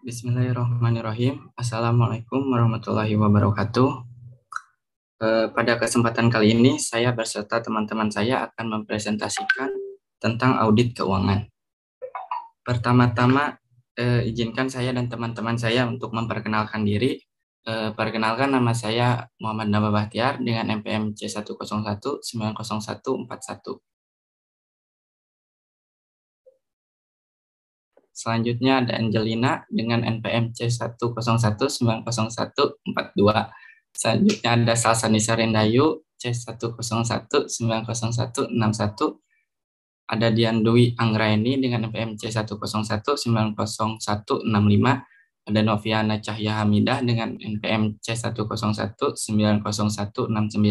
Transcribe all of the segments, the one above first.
Bismillahirrahmanirrahim. Assalamualaikum warahmatullahi wabarakatuh. Pada kesempatan kali ini, saya beserta teman-teman saya akan mempresentasikan tentang audit keuangan. Pertama-tama, izinkan saya dan teman-teman saya untuk memperkenalkan diri. Perkenalkan, nama saya Muhammad Naba Bahtiar dengan NPM C101900141. Selanjutnya ada Angelina dengan NPM C101900142. Selanjutnya ada Salsanisa Rendayu C101900161. Ada Dian Dwi Anggraini dengan NPM C101900165. Ada Noviana Cahya Hamidah dengan NPM C101900169.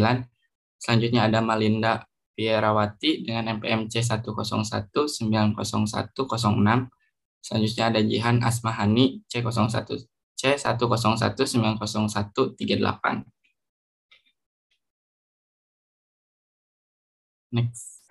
Selanjutnya ada Malinda Pierawati dengan NPM C101900106. Selanjutnya ada Jihan Asmahani C101900138. Next.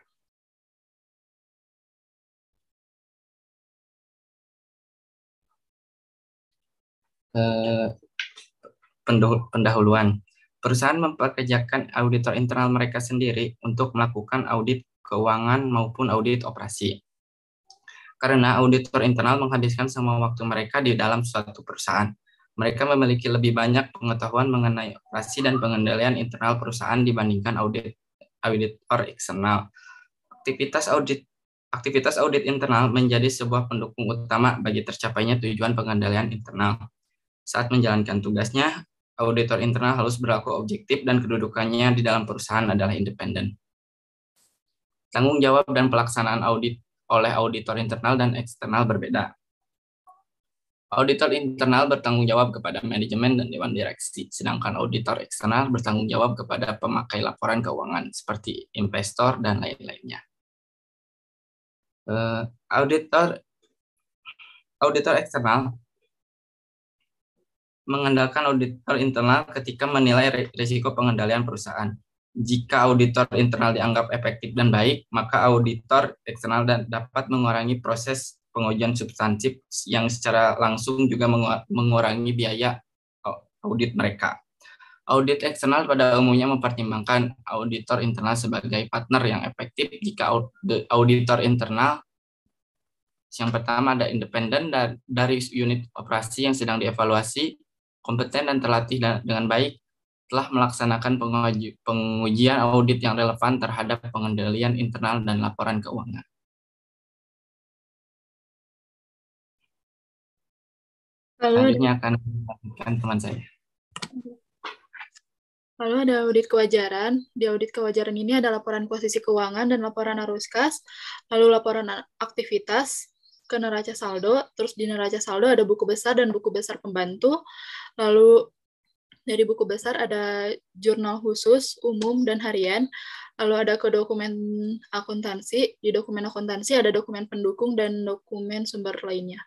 Pendahuluan. Perusahaan mempekerjakan auditor internal mereka sendiri untuk melakukan audit keuangan maupun audit operasi. Karena auditor internal menghabiskan semua waktu mereka di dalam suatu perusahaan. Mereka memiliki lebih banyak pengetahuan mengenai operasi dan pengendalian internal perusahaan dibandingkan auditor eksternal. Aktivitas audit internal menjadi sebuah pendukung utama bagi tercapainya tujuan pengendalian internal. Saat menjalankan tugasnya, auditor internal harus berlaku objektif dan kedudukannya di dalam perusahaan adalah independen. Tanggung jawab dan pelaksanaan audit oleh auditor internal dan eksternal berbeda. Auditor internal bertanggung jawab kepada manajemen dan dewan direksi, sedangkan auditor eksternal bertanggung jawab kepada pemakai laporan keuangan seperti investor dan lain-lainnya. Auditor eksternal mengandalkan auditor internal ketika menilai risiko pengendalian perusahaan. Jika auditor internal dianggap efektif dan baik, maka auditor eksternal dapat mengurangi proses pengujian substansif yang secara langsung juga mengurangi biaya audit mereka. Audit eksternal pada umumnya mempertimbangkan auditor internal sebagai partner yang efektif jika auditor internal yang pertama ada independen dari unit operasi yang sedang dievaluasi, kompeten dan terlatih dengan baik, telah melaksanakan pengujian audit yang relevan terhadap pengendalian internal dan laporan keuangan. Selanjutnya akan dilanjutkan teman saya. Lalu ada audit kewajaran. Di audit kewajaran ini ada laporan posisi keuangan dan laporan arus kas, lalu laporan aktivitas ke neraca saldo, terus di neraca saldo ada buku besar dan buku besar pembantu, lalu dari buku besar ada jurnal khusus, umum, dan harian, lalu ada ke dokumen akuntansi, di dokumen akuntansi ada dokumen pendukung dan dokumen sumber lainnya.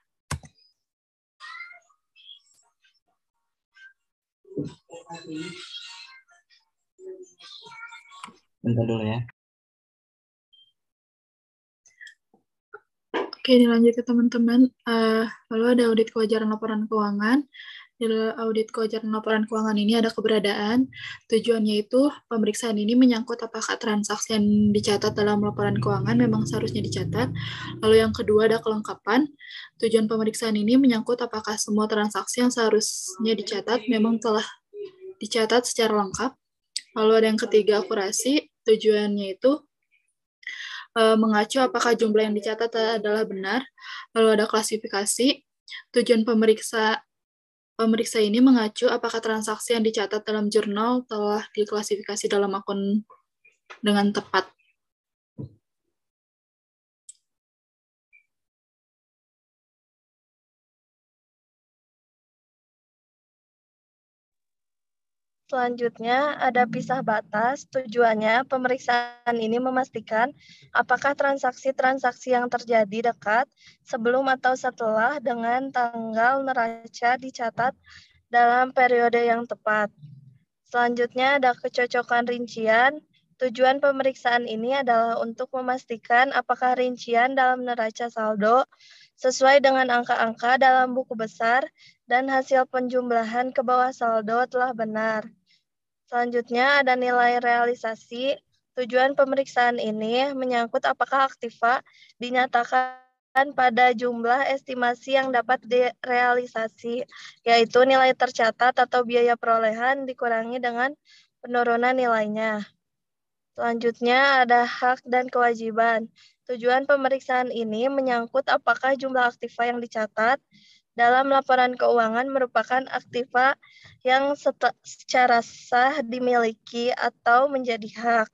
Bentar dulu ya. Oke, dilanjut ke teman-teman. Lalu ada audit kewajaran laporan keuangan. Di audit kewajaran laporan keuangan ini ada keberadaan. Tujuannya itu pemeriksaan ini menyangkut apakah transaksi yang dicatat dalam laporan keuangan memang seharusnya dicatat. Lalu yang kedua ada kelengkapan. Tujuan pemeriksaan ini menyangkut apakah semua transaksi yang seharusnya dicatat memang telah dicatat secara lengkap. Lalu ada yang ketiga akurasi. Tujuannya itu mengacu apakah jumlah yang dicatat adalah benar. Lalu ada klasifikasi. Tujuan pemeriksa ini mengacu apakah transaksi yang dicatat dalam jurnal telah diklasifikasi dalam akun dengan tepat. Selanjutnya ada pisah batas. Tujuannya pemeriksaan ini memastikan apakah transaksi-transaksi yang terjadi dekat, sebelum atau setelah dengan tanggal neraca dicatat dalam periode yang tepat. Selanjutnya ada kecocokan rincian. Tujuan pemeriksaan ini adalah untuk memastikan apakah rincian dalam neraca saldo sesuai dengan angka-angka dalam buku besar dan hasil penjumlahan ke bawah saldo telah benar. Selanjutnya ada nilai realisasi. Tujuan pemeriksaan ini menyangkut apakah aktiva dinyatakan pada jumlah estimasi yang dapat direalisasi, yaitu nilai tercatat atau biaya perolehan dikurangi dengan penurunan nilainya. Selanjutnya ada hak dan kewajiban. Tujuan pemeriksaan ini menyangkut apakah jumlah aktiva yang dicatat dalam laporan keuangan merupakan aktiva yang secara sah dimiliki atau menjadi hak.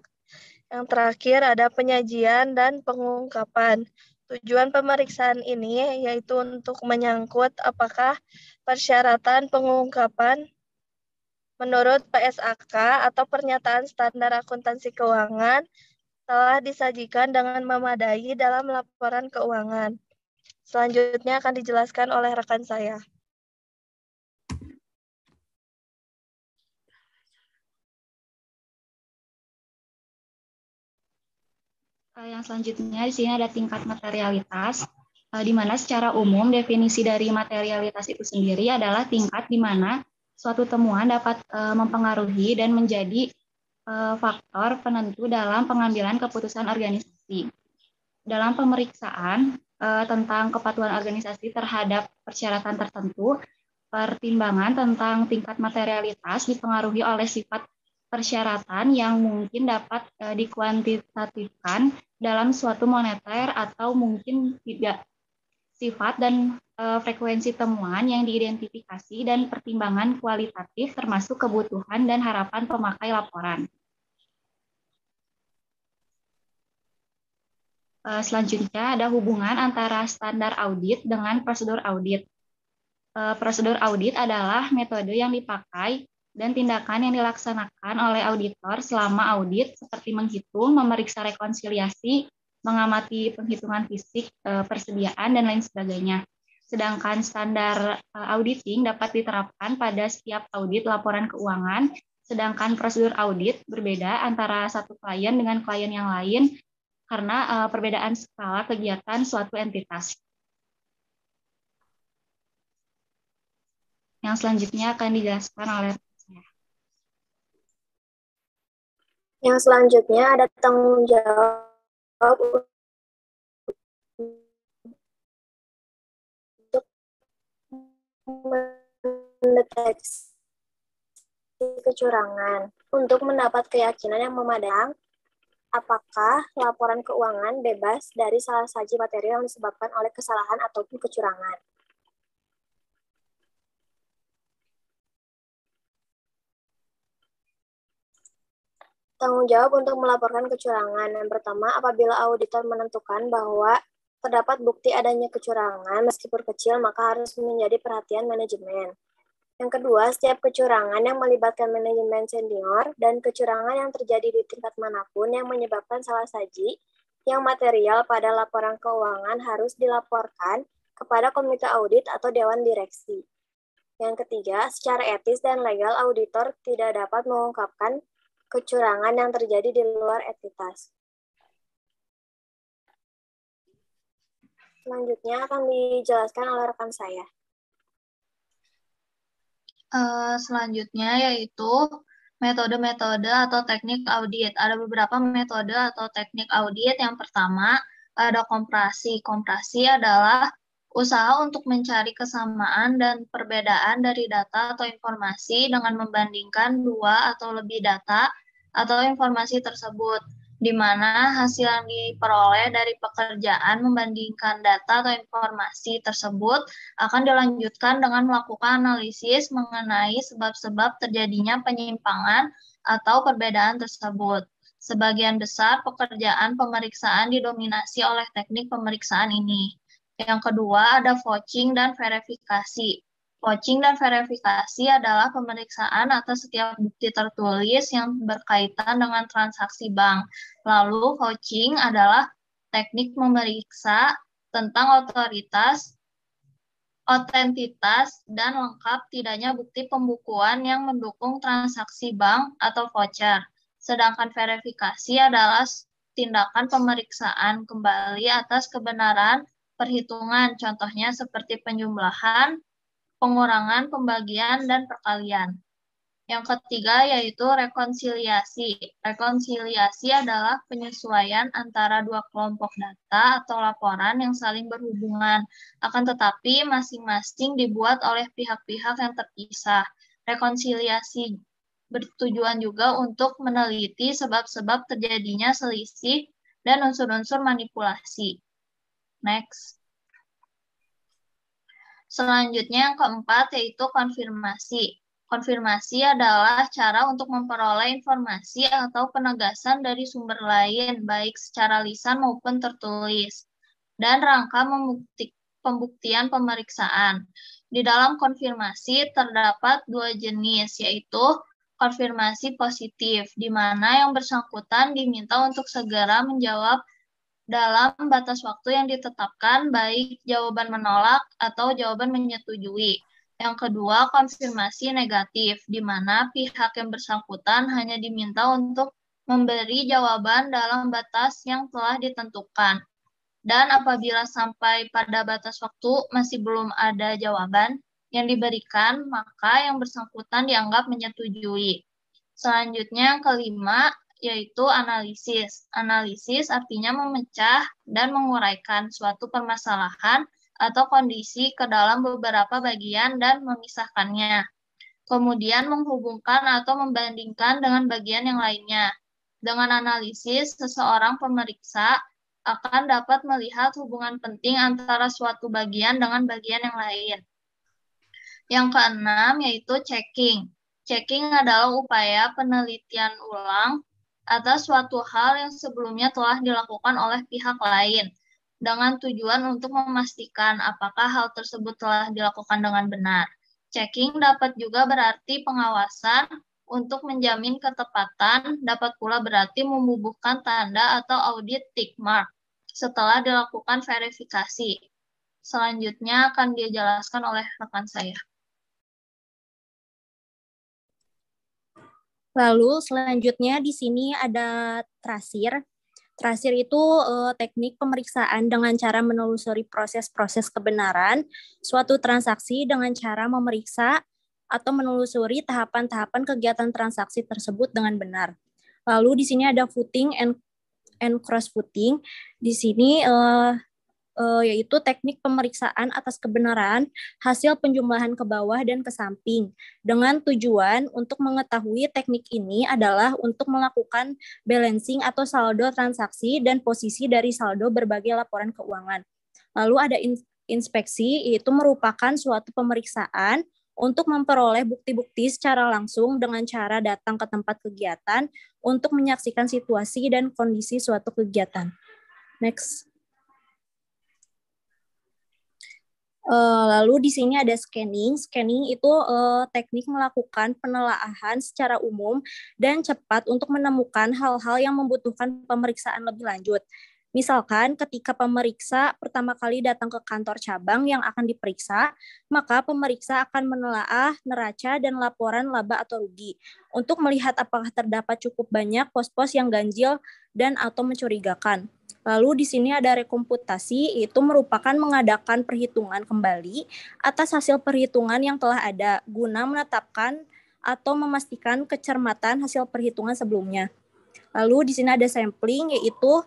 Yang terakhir ada penyajian dan pengungkapan. Tujuan pemeriksaan ini yaitu untuk menyangkut apakah persyaratan pengungkapan menurut PSAK atau pernyataan standar akuntansi keuangan telah disajikan dengan memadai dalam laporan keuangan. Selanjutnya akan dijelaskan oleh rekan saya. Yang selanjutnya di sini ada tingkat materialitas, di mana secara umum definisi dari materialitas itu sendiri adalah tingkat di mana suatu temuan dapat mempengaruhi dan menjadi faktor penentu dalam pengambilan keputusan organisasi. Dalam pemeriksaan tentang kepatuhan organisasi terhadap persyaratan tertentu, pertimbangan tentang tingkat materialitas dipengaruhi oleh sifat persyaratan yang mungkin dapat dikuantitatifkan dalam suatu moneter atau mungkin tidak, sifat dan frekuensi temuan yang diidentifikasi dan pertimbangan kualitatif termasuk kebutuhan dan harapan pemakai laporan. Selanjutnya ada hubungan antara standar audit dengan prosedur audit. Prosedur audit adalah metode yang dipakai dan tindakan yang dilaksanakan oleh auditor selama audit seperti menghitung, memeriksa rekonsiliasi, mengamati penghitungan fisik, persediaan, dan lain sebagainya. Sedangkan standar auditing dapat diterapkan pada setiap audit laporan keuangan, sedangkan prosedur audit berbeda antara satu klien dengan klien yang lain karena perbedaan skala kegiatan suatu entitas. Yang selanjutnya akan dijelaskan oleh saya. Yang selanjutnya ada tanggung jawab untuk mendeteksi kecurangan. Untuk mendapat keyakinan yang memadai, apakah laporan keuangan bebas dari salah saji materi yang disebabkan oleh kesalahan ataupun kecurangan. Tanggung jawab untuk melaporkan kecurangan. Yang pertama, apabila auditor menentukan bahwa terdapat bukti adanya kecurangan, meskipun kecil, maka harus menjadi perhatian manajemen. Yang kedua, setiap kecurangan yang melibatkan manajemen senior dan kecurangan yang terjadi di tingkat manapun yang menyebabkan salah saji yang material pada laporan keuangan harus dilaporkan kepada komite audit atau dewan direksi. Yang ketiga, secara etis dan legal, auditor tidak dapat mengungkapkan kecurangan yang terjadi di luar entitas. Selanjutnya akan dijelaskan oleh rekan saya. Selanjutnya yaitu metode-metode atau teknik audit. Ada beberapa metode atau teknik audit. Yang pertama ada komparasi. Komparasi adalah usaha untuk mencari kesamaan dan perbedaan dari data atau informasi dengan membandingkan dua atau lebih data atau informasi tersebut, di mana hasil yang diperoleh dari pekerjaan membandingkan data atau informasi tersebut akan dilanjutkan dengan melakukan analisis mengenai sebab-sebab terjadinya penyimpangan atau perbedaan tersebut. Sebagian besar pekerjaan pemeriksaan didominasi oleh teknik pemeriksaan ini. Yang kedua ada vouching dan verifikasi. Vouching dan verifikasi adalah pemeriksaan atas setiap bukti tertulis yang berkaitan dengan transaksi bank. Lalu vouching adalah teknik memeriksa tentang otentitas dan lengkap tidaknya bukti pembukuan yang mendukung transaksi bank atau voucher. Sedangkan verifikasi adalah tindakan pemeriksaan kembali atas kebenaran perhitungan, contohnya seperti penjumlahan, pengurangan, pembagian, dan perkalian. Yang ketiga yaitu rekonsiliasi. Rekonsiliasi adalah penyesuaian antara dua kelompok data atau laporan yang saling berhubungan, akan tetapi masing-masing dibuat oleh pihak-pihak yang terpisah. Rekonsiliasi bertujuan juga untuk meneliti sebab-sebab terjadinya selisih dan unsur-unsur manipulasi. Next. Selanjutnya yang keempat yaitu konfirmasi. Konfirmasi adalah cara untuk memperoleh informasi atau penegasan dari sumber lain, baik secara lisan maupun tertulis, dan rangka pembuktian pemeriksaan. Di dalam konfirmasi terdapat dua jenis, yaitu konfirmasi positif, di mana yang bersangkutan diminta untuk segera menjawab dalam batas waktu yang ditetapkan, baik jawaban menolak atau jawaban menyetujui. Yang kedua, konfirmasi negatif, di mana pihak yang bersangkutan hanya diminta untuk memberi jawaban dalam batas yang telah ditentukan. Dan apabila sampai pada batas waktu masih belum ada jawaban yang diberikan, maka yang bersangkutan dianggap menyetujui. Selanjutnya, yang kelima, yaitu analisis. Analisis artinya memecah dan menguraikan suatu permasalahan atau kondisi ke dalam beberapa bagian dan memisahkannya. Kemudian menghubungkan atau membandingkan dengan bagian yang lainnya. Dengan analisis, seseorang pemeriksa akan dapat melihat hubungan penting antara suatu bagian dengan bagian yang lain. Yang keenam yaitu checking. Checking adalah upaya penelitian ulang atas suatu hal yang sebelumnya telah dilakukan oleh pihak lain, dengan tujuan untuk memastikan apakah hal tersebut telah dilakukan dengan benar. Checking dapat juga berarti pengawasan untuk menjamin ketepatan, dapat pula berarti membubuhkan tanda atau audit tick mark setelah dilakukan verifikasi. Selanjutnya akan dijelaskan oleh rekan saya. Lalu selanjutnya di sini ada trasir. Trasir itu teknik pemeriksaan dengan cara menelusuri proses-proses kebenaran suatu transaksi dengan cara memeriksa atau menelusuri tahapan-tahapan kegiatan transaksi tersebut dengan benar. Lalu di sini ada footing and cross-footing. Di sini yaitu teknik pemeriksaan atas kebenaran hasil penjumlahan ke bawah dan ke samping, dengan tujuan untuk mengetahui teknik ini adalah untuk melakukan balancing atau saldo transaksi dan posisi dari saldo berbagai laporan keuangan. Lalu ada inspeksi, yaitu merupakan suatu pemeriksaan untuk memperoleh bukti-bukti secara langsung dengan cara datang ke tempat kegiatan untuk menyaksikan situasi dan kondisi suatu kegiatan. Next. Lalu di sini ada scanning. Scanning itu teknik melakukan penelaahan secara umum dan cepat untuk menemukan hal-hal yang membutuhkan pemeriksaan lebih lanjut. Misalkan ketika pemeriksa pertama kali datang ke kantor cabang yang akan diperiksa, maka pemeriksa akan menelaah neraca dan laporan laba atau rugi untuk melihat apakah terdapat cukup banyak pos-pos yang ganjil dan atau mencurigakan. Lalu di sini ada rekomputasi, itu merupakan mengadakan perhitungan kembali atas hasil perhitungan yang telah ada guna menetapkan atau memastikan kecermatan hasil perhitungan sebelumnya. Lalu di sini ada sampling, yaitu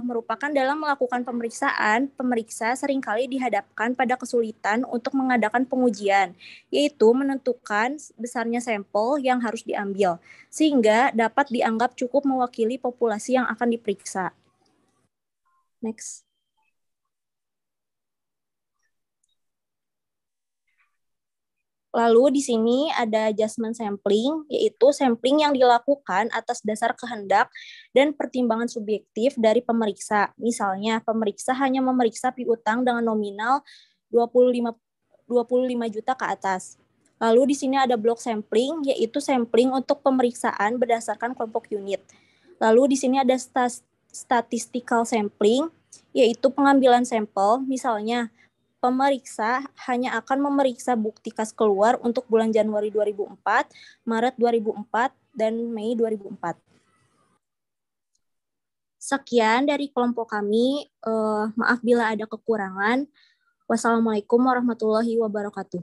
merupakan dalam melakukan pemeriksaan, pemeriksa seringkali dihadapkan pada kesulitan untuk mengadakan pengujian, yaitu menentukan besarnya sampel yang harus diambil, sehingga dapat dianggap cukup mewakili populasi yang akan diperiksa. Next. Lalu di sini ada adjustment sampling, yaitu sampling yang dilakukan atas dasar kehendak dan pertimbangan subjektif dari pemeriksa. Misalnya, pemeriksa hanya memeriksa piutang dengan nominal 25 juta ke atas. Lalu di sini ada block sampling, yaitu sampling untuk pemeriksaan berdasarkan kelompok unit. Lalu di sini ada statistical sampling, yaitu pengambilan sampel, misalnya pemeriksa hanya akan memeriksa bukti kas keluar untuk bulan Januari 2004, Maret 2004, dan Mei 2004. Sekian dari kelompok kami. Maaf bila ada kekurangan. Wassalamualaikum warahmatullahi wabarakatuh.